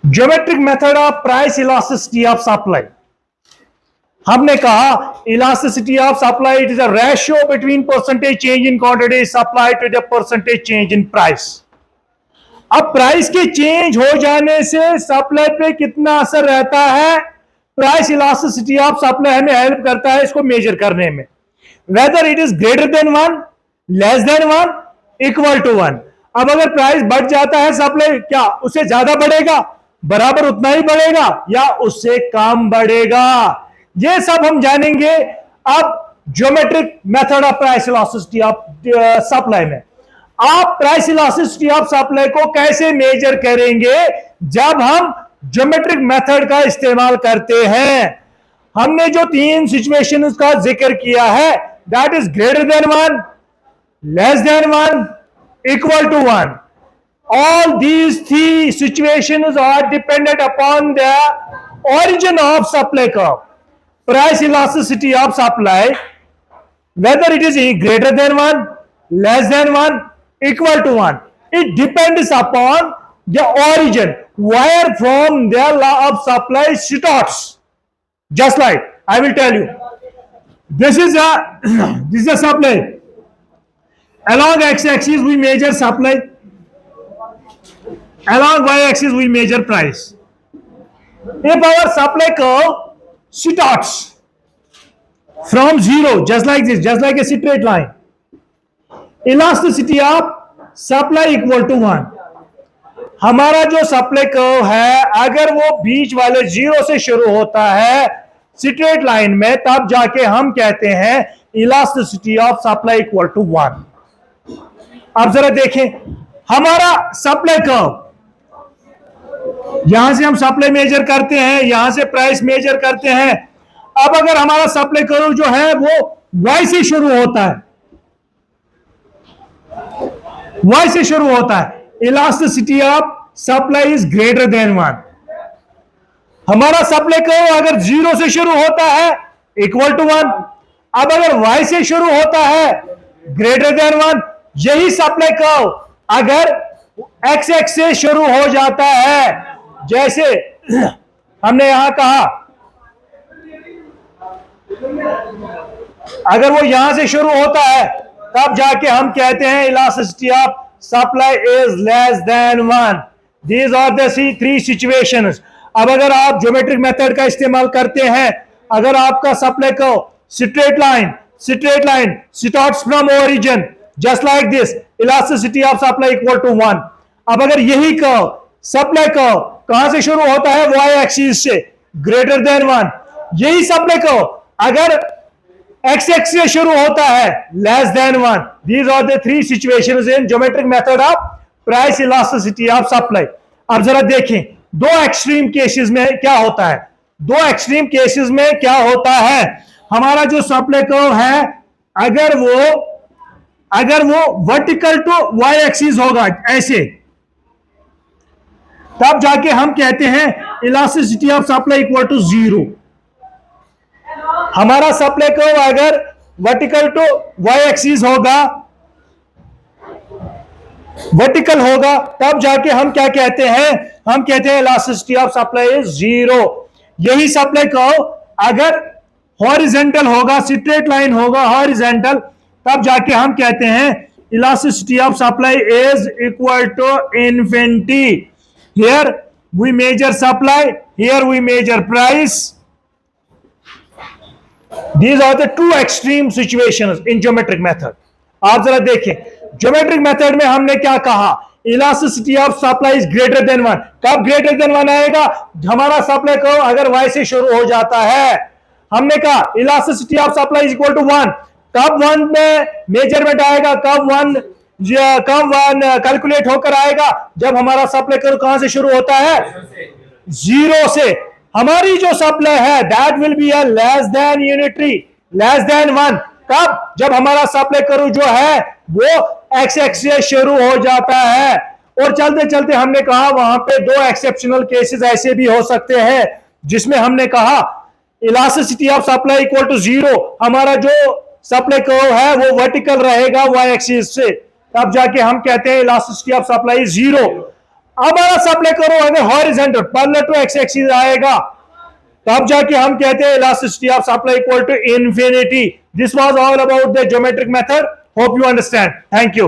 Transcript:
Geometric method of price elasticity of supply. हमने कहा elasticity of supply it is a ratio between percentage change in quantity supply to the percentage change in price. अब price के change हो जाने से supply पे कितना असर रहता है, प्राइस इलास्टिसिटी ऑफ सप्लाई हमें हेल्प करता है इसको मेजर करने में, whether it is greater than 1, less than 1, equal to 1। अब अगर प्राइस बढ़ जाता है सप्लाई, क्या उससे ज्यादा बढ़ेगा, बराबर उतना ही बढ़ेगा, या उससे कम बढ़ेगा, ये सब हम जानेंगे अब geometric method of price elasticity of supply में। आप प्राइस इलास्टिसिटी ऑफ सप्लाई को कैसे मेजर करेंगे, जब हम ज्योमेट्रिक मेथड का इस्तेमाल करते हैं। हमने जो 3 सिचुएशन का जिक्र किया है, that is greater than 1, less than 1, equal to 1। All these 3 situations are dependent upon the origin of supply curve. Price elasticity of supply, whether it is greater than 1, less than 1, equal to 1, it depends upon the origin, where from the law of supply starts. Just like I will tell you, this is a supply. Along x-axis we measure supply, along y-axis we measure price. If our supply curve starts from 0, just like this, just like a straight line, elasticity of supply equal to 1. हमारा जो supply curve है, अगर वो बीच वाले 0 से शुरू होता है स्ट्रेट लाइन में, तब जाके हम कहते हैं elasticity of supply equal to 1। अब जरा देखें हमारा सप्लाई कर्व, यहां से हम सप्लाई मेजर करते हैं, यहां से प्राइस मेजर करते हैं। अब अगर हमारा सप्लाई कर्व जो है वो y से शुरू होता है, y से शुरू होता है, elasticity of supply is greater than 1। हमारा सप्लाई कर्व अगर 0 से शुरू होता है इक्वल टू 1। अब अगर y से शुरू होता है ग्रेटर देन 1, यही सप्लाई कर्व अगर x एक्स से शुरू हो जाता है, जैसे हमने यहां कहा, अगर वो यहां से शुरू होता है तब जाके हम कहते हैं elasticity of supply is less than 1। These are the 3 situations. अब अगर आप ज्योमेट्रिक मेथड का इस्तेमाल करते हैं, अगर आपका supply curve straight line starts from origin just like this, elasticity of supply equal to 1। अब अगर यही कर्व सप्लाई कर्व कहां से शुरू होता है, y एक्सिस से, ग्रेटर देन 1, यही सप्लाई कर्व अगर x एक्सिस से शुरू होता है less than 1। These are the 3 situations in geometric method of price elasticity of supply. अब जरा देखें 2 एक्सट्रीम केसेस में क्या होता है। 2 एक्सट्रीम केसेस में क्या होता है, हमारा जो सप्लाई कर्व है, अगर वो वर्टिकल टू y एक्सिस होगा ऐसे, तब जाके हम कहते हैं elasticity of supply equal to 0। हमारा सप्लाई कर्व अगर वर्टिकल टू y एक्सिस होगा, वर्टिकल होगा, तब जाके हम क्या कहते हैं, हम कहते हैं इलास्टिसिटी ऑफ सप्लाई इज 0। यही सप्लाई कर्व अगर हॉरिजॉन्टल होगा, स्ट्रेट लाइन होगा हॉरिजॉन्टल, तब जाके हम कहते हैं elasticity of supply is equal to infinity. Here we measure supply, here we measure price. These are the 2 extreme situations in geometric method. आप जरा देखें geometric method में हमने क्या कहा, elasticity of supply is greater than 1। कब greater than 1 आएगा, हमारा सप्लाई कर्व अगर y से शुरू हो जाता है। हमने कहा elasticity of supply is equal to 1। कब 1 में मेजरमेंट आएगा, कब 1 कैलकुलेट होकर आएगा, जब हमारा सप्लाई कर्व कहां से शुरू होता है, 0 से। हमारी जो सप्लाई है that will be a less than unitary, less than 1। कब, जब हमारा सप्लाई कर्व जो है वो x एक्सिस से शुरू हो जाता है। और चलते चलते हमने कहा वहां पे 2 एक्सेप्शनल केसेस ऐसे भी हो सकते हैं, जिसमें हमने कहा elasticity of supply equal to 0। हमारा जो सप्लाई कर्व है वो वर्टिकल रहेगा y एक्सिस से, तब जाके हम कहते हैं इलास्टिसिटी ऑफ सप्लाई 0। अब आप अप्लाई करो, अगर horizontal parallel to X axis आएगा तब जाके हम कहते हैं elasticity of supply equal to infinity. This was all about the geometric method. Hope you understand. Thank you.